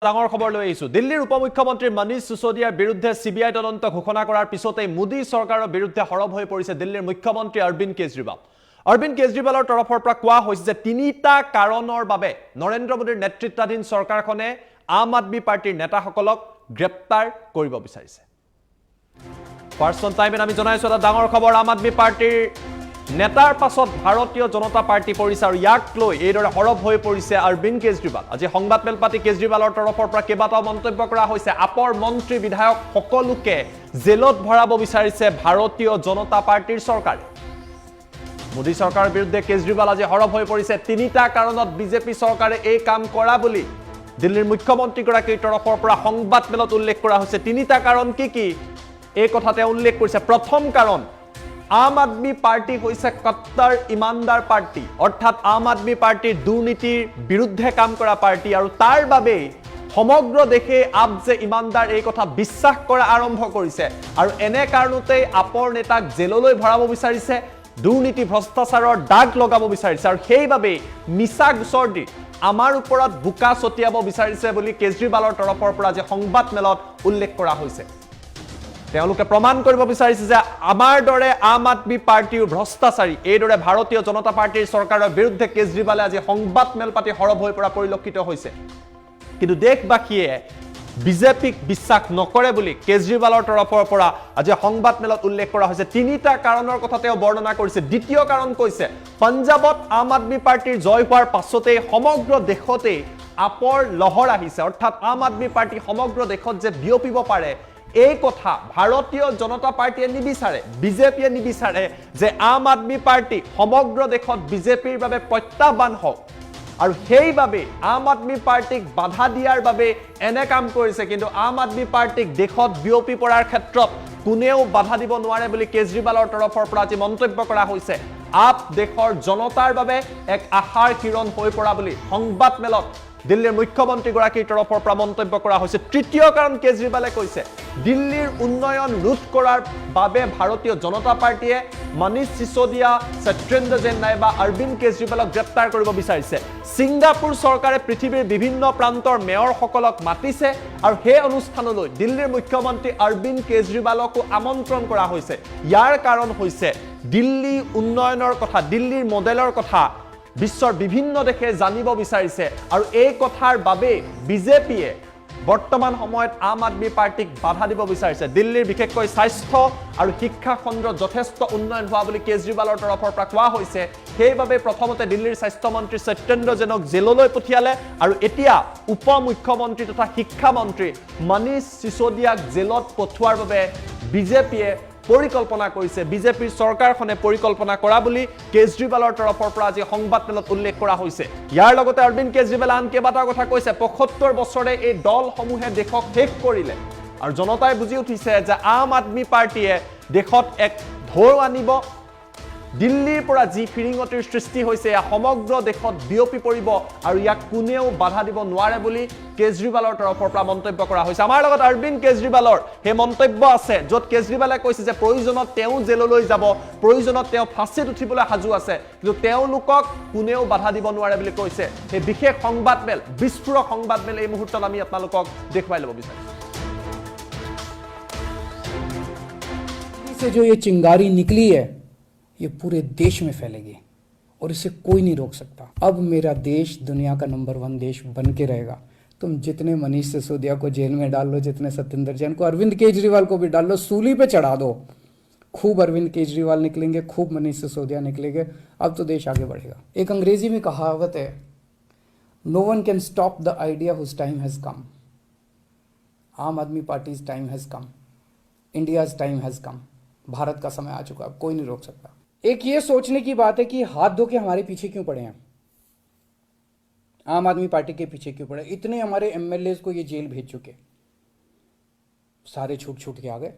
ডাঙৰ খবৰ লৈ আহিছো। দিল্লীৰ উপমুখ্যমন্ত্ৰী মনীষ সিসোদিয়াৰ বিৰুদ্ধে সিবিআই তদন্ত ঘোষণা কৰাৰ পিছতেই মোদী চৰকাৰৰ বিৰুদ্ধে হৰব হৈ পৰিছে দিল্লীৰ মুখ্যমন্ত্ৰী অৰবিন্দ কেজৰিৱাল। অৰবিন্দ কেজৰিৱালৰ তৰফৰ পৰা কোৱা হৈছে যে তিনিটা কাৰণৰ বাবে নৰেন্দ্ৰ মোদীৰ নেতৃত্বাধীন চৰকাৰখনে আম আদমি পাৰ্টিৰ নেতাসকলক গ্ৰেপ্তাৰ কৰিব বিচাৰিছে। ফাৰ্ষ্ট অন টাইমত আমি জনাইছো এটা ডাঙৰ খবৰ। আম আদমি পাৰ্টিৰ নেতাৰ পাছত ভাৰতীয় জনতা পাৰ্টি পৰিছে আৰু ইয়াক লৈ এইদৰে হৰব হৈ পৰিছে অৰবিন্দ কেজৰিৱাল। আজি সংবাদমেল পাতি কেজৰিৱালৰ তৰফৰ পৰা কেইবাটাও মন্তব্য কৰা হৈছে। আপৰ মন্ত্ৰী বিধায়ক সকলোকে জেলত ভৰাব বিচাৰিছে ভাৰতীয় জনতা পাৰ্টিৰ চৰকাৰে। মোদী চৰকাৰৰ বিৰুদ্ধে কেজৰিৱাল আজি হৰব হৈ পৰিছে। তিনিটা কাৰণত বিজেপি চৰকাৰে এই কাম কৰা বুলি দিল্লীৰ মুখ্যমন্ত্ৰীগৰাকীৰ তৰফৰ পৰা সংবাদমেলত উল্লেখ কৰা হৈছে। তিনিটা কাৰণ কি কি এই কথা তেওঁ উল্লেখ কৰিছে। প্ৰথম কাৰণ, আম আদমি পাৰ্টি হৈছে কট্টাৰ ইমানদাৰ পাৰ্টি, অৰ্থাৎ আম আদমি পাৰ্টিৰ দুৰ্নীতিৰ বিৰুদ্ধে কাম কৰা পাৰ্টি আৰু তাৰ বাবেই সমগ্ৰ দেশে আপ যে ইমানদাৰ এই কথা বিশ্বাস কৰা আৰম্ভ কৰিছে আৰু এনে কাৰণতেই আপৰ নেতাক জেললৈ ভৰাব বিচাৰিছে, দুৰ্নীতি ভ্ৰষ্টাচাৰৰ দাগ লগাব বিচাৰিছে আৰু সেইবাবেই মিছা গোচৰ দি আমাৰ ওপৰত বোকা ছটিয়াব বিচাৰিছে বুলি কেজৰিৱালৰ তৰফৰ পৰা যে সংবাদমেলত উল্লেখ কৰা হৈছে। তেওঁলোকে প্ৰমাণ কৰিব বিচাৰিছে যে আমাৰ দৰে আম আদমি পাৰ্টিৰ ভ্ৰষ্টাচাৰী, এইদৰে ভাৰতীয় জনতা পাৰ্টিৰ চৰকাৰৰ বিৰুদ্ধে কেজৰিৱালে আজি সংবাদমেল পাতি হৰব হৈ পৰা পৰিলক্ষিত হৈছে। কিন্তু দেশবাসীয়ে বিজেপিক বিশ্বাস নকৰে বুলি কেজৰিৱালৰ তৰফৰ পৰা আজি সংবাদমেলত উল্লেখ কৰা হৈছে। তিনিটা কাৰণৰ কথা তেওঁ বৰ্ণনা কৰিছে। দ্বিতীয় কাৰণ কৈছে, পঞ্জাৱত আম আদমি পাৰ্টিৰ জয় হোৱাৰ পাছতেই সমগ্ৰ দেশতেই আপৰ লহৰ আহিছে, অৰ্থাৎ আম আদমি পাৰ্টি সমগ্ৰ দেশত যে বিয়পিব পাৰে এই কথা ভাৰতীয় জনতা পাৰ্টিয়ে নিবিচাৰে, বিজেপিয়ে নিবিচাৰে যে আম আদমি পাৰ্টি সমগ্ৰ দেশত বিজেপিৰ বাবে প্ৰত্যাহ্বান হওক আৰু সেইবাবে আম আদমি পাৰ্টিক বাধা দিয়াৰ বাবে এনে কাম কৰিছে। কিন্তু আম আদমি পাৰ্টিক দেশত বিয়পি পৰাৰ ক্ষেত্ৰত কোনেও বাধা দিব নোৱাৰে বুলি কেজৰিৱালৰ তৰফৰ পৰা আজি মন্তব্য কৰা হৈছে। আপ দেশৰ জনতাৰ বাবে এক আশাৰ কিৰণ হৈ পৰা বুলি সংবাদমেলত দিল্লীৰ মুখ্যমন্ত্ৰীগৰাকীৰ তৰফৰ পৰা মন্তব্য কৰা হৈছে। তৃতীয় কাৰণ কেজৰিৱালে কৈছে, দিল্লীৰ উন্নয়ন ৰোধ কৰাৰ বাবে ভাৰতীয় জনতা পাৰ্টিয়ে মনীষ সিসোদিয়া, সত্যেন্দ্ৰ জৈন নাইবা অৰবিন্দ কেজৰিৱালক গ্ৰেপ্তাৰ কৰিব বিচাৰিছে। ছিংগাপুৰ চৰকাৰে পৃথিৱীৰ বিভিন্ন প্ৰান্তৰ মেয়ৰসকলক মাতিছে আৰু সেই অনুষ্ঠানলৈ দিল্লীৰ মুখ্যমন্ত্ৰী অৰবিন্দ কেজৰিৱালকো আমন্ত্ৰণ কৰা হৈছে। ইয়াৰ কাৰণ হৈছে দিল্লী উন্নয়নৰ কথা, দিল্লীৰ মডেলৰ কথা বিশ্বৰ বিভিন্ন দেশে জানিব বিচাৰিছে আৰু এই কথাৰ বাবে বিজেপিয়ে বৰ্তমান সময়ত আম আদমি পাৰ্টিক বাধা দিব বিচাৰিছে। দিল্লীৰ বিশেষকৈ স্বাস্থ্য আৰু শিক্ষা খণ্ডত যথেষ্ট উন্নয়ন হোৱা বুলি কেজৰিৱালৰ তৰফৰ পৰা কোৱা হৈছে। সেইবাবে প্ৰথমতে দিল্লীৰ স্বাস্থ্যমন্ত্ৰী সত্যেন্দ্ৰ জৈনক জেললৈ পঠিয়ালে আৰু এতিয়া উপ মুখ্যমন্ত্ৰী তথা শিক্ষামন্ত্ৰী মনীষ সিসোদিয়াক জেলত পঠোৱাৰ বাবে বিজেপিয়ে পৰিকল্পনা কৰিছে, বিজেপিৰ চৰকাৰখনে পৰিকল্পনা কৰা বুলি কেজৰিৱালৰ তৰফৰ পৰা আজি সংবাদমেলত উল্লেখ কৰা হৈছে। ইয়াৰ লগতে অৰবিন্দ কেজৰিৱালে আন কেইবাটাও কথা কৈছে। ৭৫ বছৰে এই দলসমূহে দেশক শেষ কৰিলে আৰু জনতাই বুজি উঠিছে যে আম আদমি পাৰ্টিয়ে দেশত এক ঢৌ আনিব। দিল্লীৰ পৰা যি ফিৰিঙতিৰ সৃষ্টি হৈছে এয়া সমগ্ৰ দেশত বিয়পি পৰিব আৰু ইয়াক কোনেও বাধা দিব নোৱাৰে বুলি কেজৰিৱালৰ তৰফৰ পৰা মন্তব্য কৰা হৈছে। আমাৰ লগত অৰবিন্দ কেজৰিৱালৰ সেই মন্তব্য আছে, য'ত কেজৰিৱালে কৈছে যে প্ৰয়োজনত তেওঁ জেললৈ যাব, প্ৰয়োজনত তেওঁ ফাঁচীত উঠিবলৈ সাজু আছে, কিন্তু তেওঁলোকক কোনেও বাধা দিব নোৱাৰে বুলি কৈছে। সেই বিশেষ সংবাদমেল, বিস্ফোৰক সংবাদমেল এই মুহূৰ্তত আমি আপোনালোকক দেখুৱাই ল'ব বিচাৰিছোঁ। से जो ये चिंगारी निकली है ये पूरे देश में फैलेगी और इसे कोई नहीं रोक सकता। अब मेरा देश दुनिया का नंबर 1 देश बन के रहेगा। तुम जितने मनीष सिसोदिया को जेल में डाल लो, जितने सत्येंद्र जैन को, अरविंद केजरीवाल को भी डाल लो, सूली पे चढ़ा दो। खूब अरविंद केजरीवाल निकलेंगे, खूब मनीष सिसोदिया निकलेंगे, अब तो देश आगे बढ़ेगा। एक अंग्रेजी में कहावत है, no one can stop the idea whose time has come. Aam Aadmi party's time has come, India's time has come. Bharat का समय आ चुका, अब कोई नहीं रोक सकता। एक ये सोचने की बात है कि हाथ धो के हमारे पीछे क्यों पड़े हैं, आम आदमी पार्टी के पीछे क्यों पड़े। इतने हमारे एमएलए को ये जेल भेज चुके, सारे छूट छूट के आ गए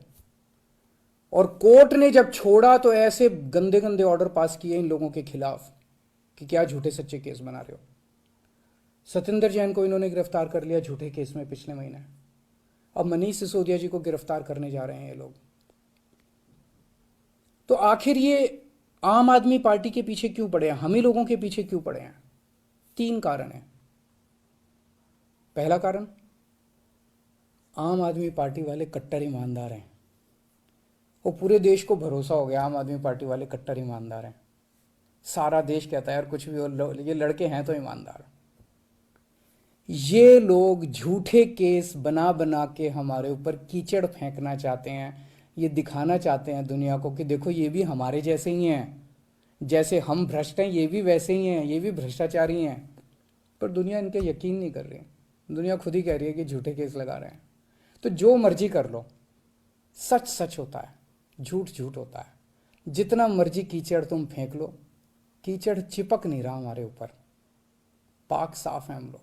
और कोर्ट ने जब छोड़ा तो ऐसे गंदे गंदे ऑर्डर पास किए इन लोगों के खिलाफ कि क्या झूठे सच्चे केस बना रहे हो। सत्येंद्र जैन को इन्होंने गिरफ्तार कर लिया झूठे केस में पिछले महीने, अब मनीष सिसोदिया जी को गिरफ्तार करने जा रहे हैं ये लोग। तो आखिर ये आम आदमी पार्टी के पीछे क्यों पड़े हैं, हम ही लोगों के पीछे क्यों पड़े हैं। 3 कारण हैं। पहला कारण, आम आदमी पार्टी वाले कट्टर ईमानदार हैं। वो पूरे देश को भरोसा हो गया, आम आदमी पार्टी वाले कट्टर ईमानदार हैं। सारा देश कहता है यार कुछ भी हो, ये लड़के हैं तो ईमानदार। ये लोग झूठे केस बना बना के हमारे ऊपर कीचड़ फेंकना चाहते हैं। ये दिखाना चाहते हैं दुनिया को कि देखो ये भी हमारे जैसे ही हैं, जैसे हम भ्रष्ट हैं ये भी वैसे ही हैं, ये भी भ्रष्टाचारी हैं। पर दुनिया इनके यकीन नहीं कर रही। दुनिया खुद ही कह रही है कि झूठे केस लगा रहे हैं। तो जो मर्जी कर लो, सच सच होता है, झूठ झूठ होता है। जितना मर्जी कीचड़ तुम फेंक लो, कीचड़ चिपक नहीं रहा हमारे ऊपर। पाक साफ है हम लोग,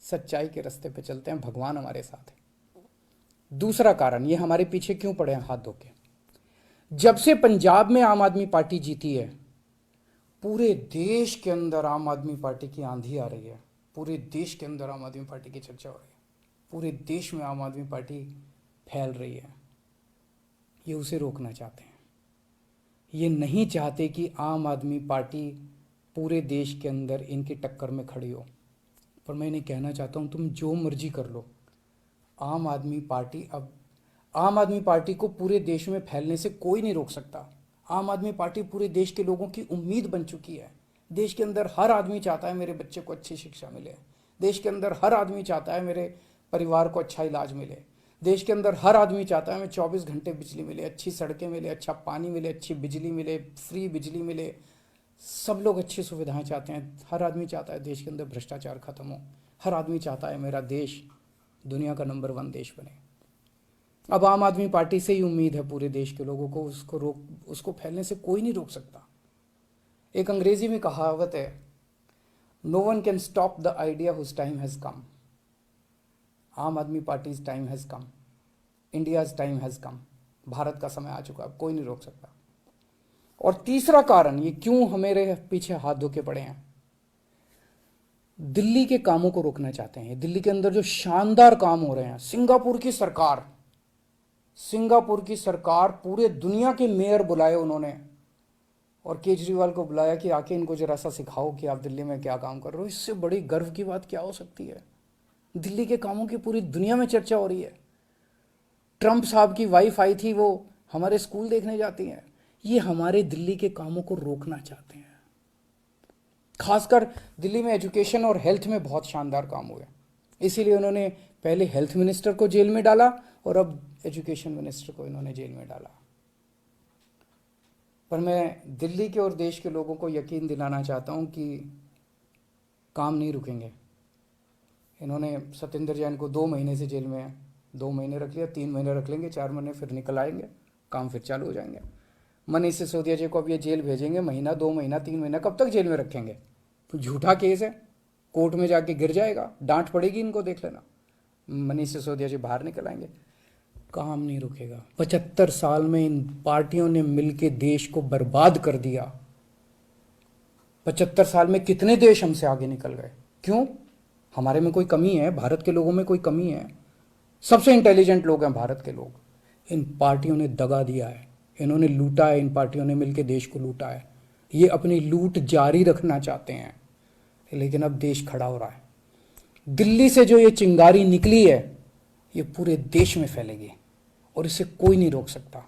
सच्चाई के रास्ते पे चलते हैं, भगवान हमारे साथ है। दूसरा कारण, ये हमारे पीछे क्यों पड़े हैं हाथ धो के। जब से पंजाब में आम आदमी पार्टी जीती है, पूरे देश के अंदर आम आदमी पार्टी की आंधी आ रही है। पूरे देश के अंदर आम आदमी पार्टी की चर्चा हो रही है। पूरे देश में आम आदमी पार्टी फैल रही है। ये उसे रोकना चाहते हैं। ये नहीं चाहते कि आम आदमी पार्टी पूरे देश के अंदर इनकी टक्कर में खड़ी हो। पर मैं इन्हें कहना चाहता हूँ, तुम जो मर्जी कर लो, आम आदमी पार्टी को पूरे देश में फैलने से कोई नहीं रोक सकता। आम आदमी पार्टी पूरे देश के लोगों की उम्मीद बन चुकी है। देश के अंदर हर आदमी चाहता है मेरे बच्चे को अच्छी शिक्षा मिले। देश के अंदर हर आदमी चाहता है मेरे परिवार को अच्छा इलाज मिले। देश के अंदर हर आदमी चाहता है हमें 24 घंटे बिजली मिले, अच्छी सड़कें मिले, अच्छा पानी मिले, अच्छी बिजली मिले, फ्री बिजली मिले। सब लोग अच्छी सुविधाएं चाहते हैं। हर आदमी चाहता है देश के अंदर भ्रष्टाचार खत्म हो। हर आदमी चाहता है मेरा देश दुनिया का नंबर 1 देश बने। अब आम आदमी पार्टी से ही उम्मीद है पूरे देश के लोगों को, उसको फैलने से कोई नहीं रोक सकता। एक अंग्रेजी में कहावत है, no one can stop the idea whose time has come. Aam Aadmi party's time has come, India's time has come. Bharat का समय आ चुका, अब कोई नहीं रोक सकता। और तीसरा कारण, ये क्यों हमारे पीछे हाथ धो के पड़े हैं, दिल्ली के कामों को रोकना चाहते हैं। दिल्ली के अंदर जो शानदार काम हो रहे हैं, सिंगापुर की सरकार पूरे दुनिया के मेयर बुलाए उन्होंने, और केजरीवाल को बुलाया कि आके इनको जरा सा सिखाओ कि आप दिल्ली में क्या काम कर रहे हो। इससे बड़ी गर्व की बात क्या हो सकती है। दिल्ली के कामों की पूरी दुनिया में चर्चा हो रही है। ट्रंप साहब की वाइफ आई थी, वो हमारे स्कूल देखने जाती हैं। ये हमारे दिल्ली के कामों को रोकना चाहते हैं। खासकर दिल्ली में एजुकेशन और हेल्थ में बहुत शानदार काम हुए, इसीलिए उन्होंने पहले हेल्थ मिनिस्टर को जेल में डाला और अब एजुकेशन मिनिस्टर को इन्होंने जेल में डाला। पर मैं दिल्ली के और देश के लोगों को यकीन दिलाना चाहता हूं कि काम नहीं रुकेंगे। इन्होंने सत्येंद्र जैन को 2 महीने से जेल में 2 महीने रख लिया, 3 महीने रख लेंगे, 4 महीने फिर निकल आएंगे, काम फिर चालू हो जाएंगे। मनीष सिसोदिया जी को अब ये जेल भेजेंगे, महीना 2 महीना 3 महीना कब तक जेल में रखेंगे। तो झूठा केस है, कोर्ट में जाके गिर जाएगा, डांट पड़ेगी इनको, देख लेना। मनीष सिसोदिया जी बाहर निकल आएंगे, काम नहीं रुकेगा। 75 साल में इन पार्टियों ने मिलकर देश को बर्बाद कर दिया। 75 साल में कितने देश हमसे आगे निकल गए। क्यों? हमारे में कोई कमी है? भारत के लोगों में कोई कमी है? सबसे इंटेलिजेंट लोग हैं भारत के लोग। इन पार्टियों ने दगा दिया है, इन्होंने लूटा है, इन पार्टियों ने मिलकर देश को लूटा है। ये अपनी लूट जारी रखना चाहते हैं, लेकिन अब देश खड़ा हो रहा है। दिल्ली से जो ये चिंगारी निकली है, ये पूरे देश में फैलेगी और इसे कोई नहीं रोक सकता।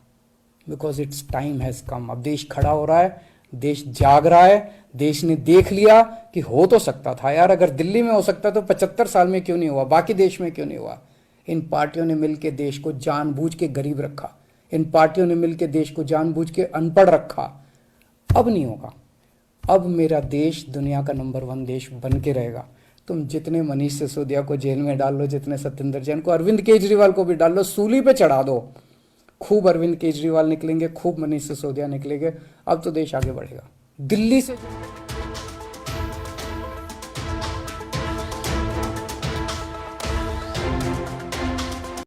Because it's time has come. अब देश खड़ा हो रहा है, देश जाग रहा है। देश ने देख लिया कि हो तो सकता था यार, अगर दिल्ली में हो सकता तो 75 साल में क्यों नहीं हुआ, बाकी देश में क्यों नहीं हुआ। इन पार्टियों ने मिलकर देश को जानबूझ के गरीब रखा, इन पार्टियों ने मिलकर देश को जानबूझ के अनपढ़ रखा। अब नहीं होगा। अब मेरा देश दुनिया का नंबर 1 देश बन के रहेगा। तुम जितने मनीष सिसोदिया को जेल में डाल लो, जितने सत्येंद्र जैन को, अरविंद केजरीवाल को भी डाल लो, सूली पे चढ़ा दो। खूब अरविंद केजरीवाल निकलेंगे, खूब मनीष सिसोदिया निकलेंगे। अब तो देश आगे बढ़ेगा। दिल्ली से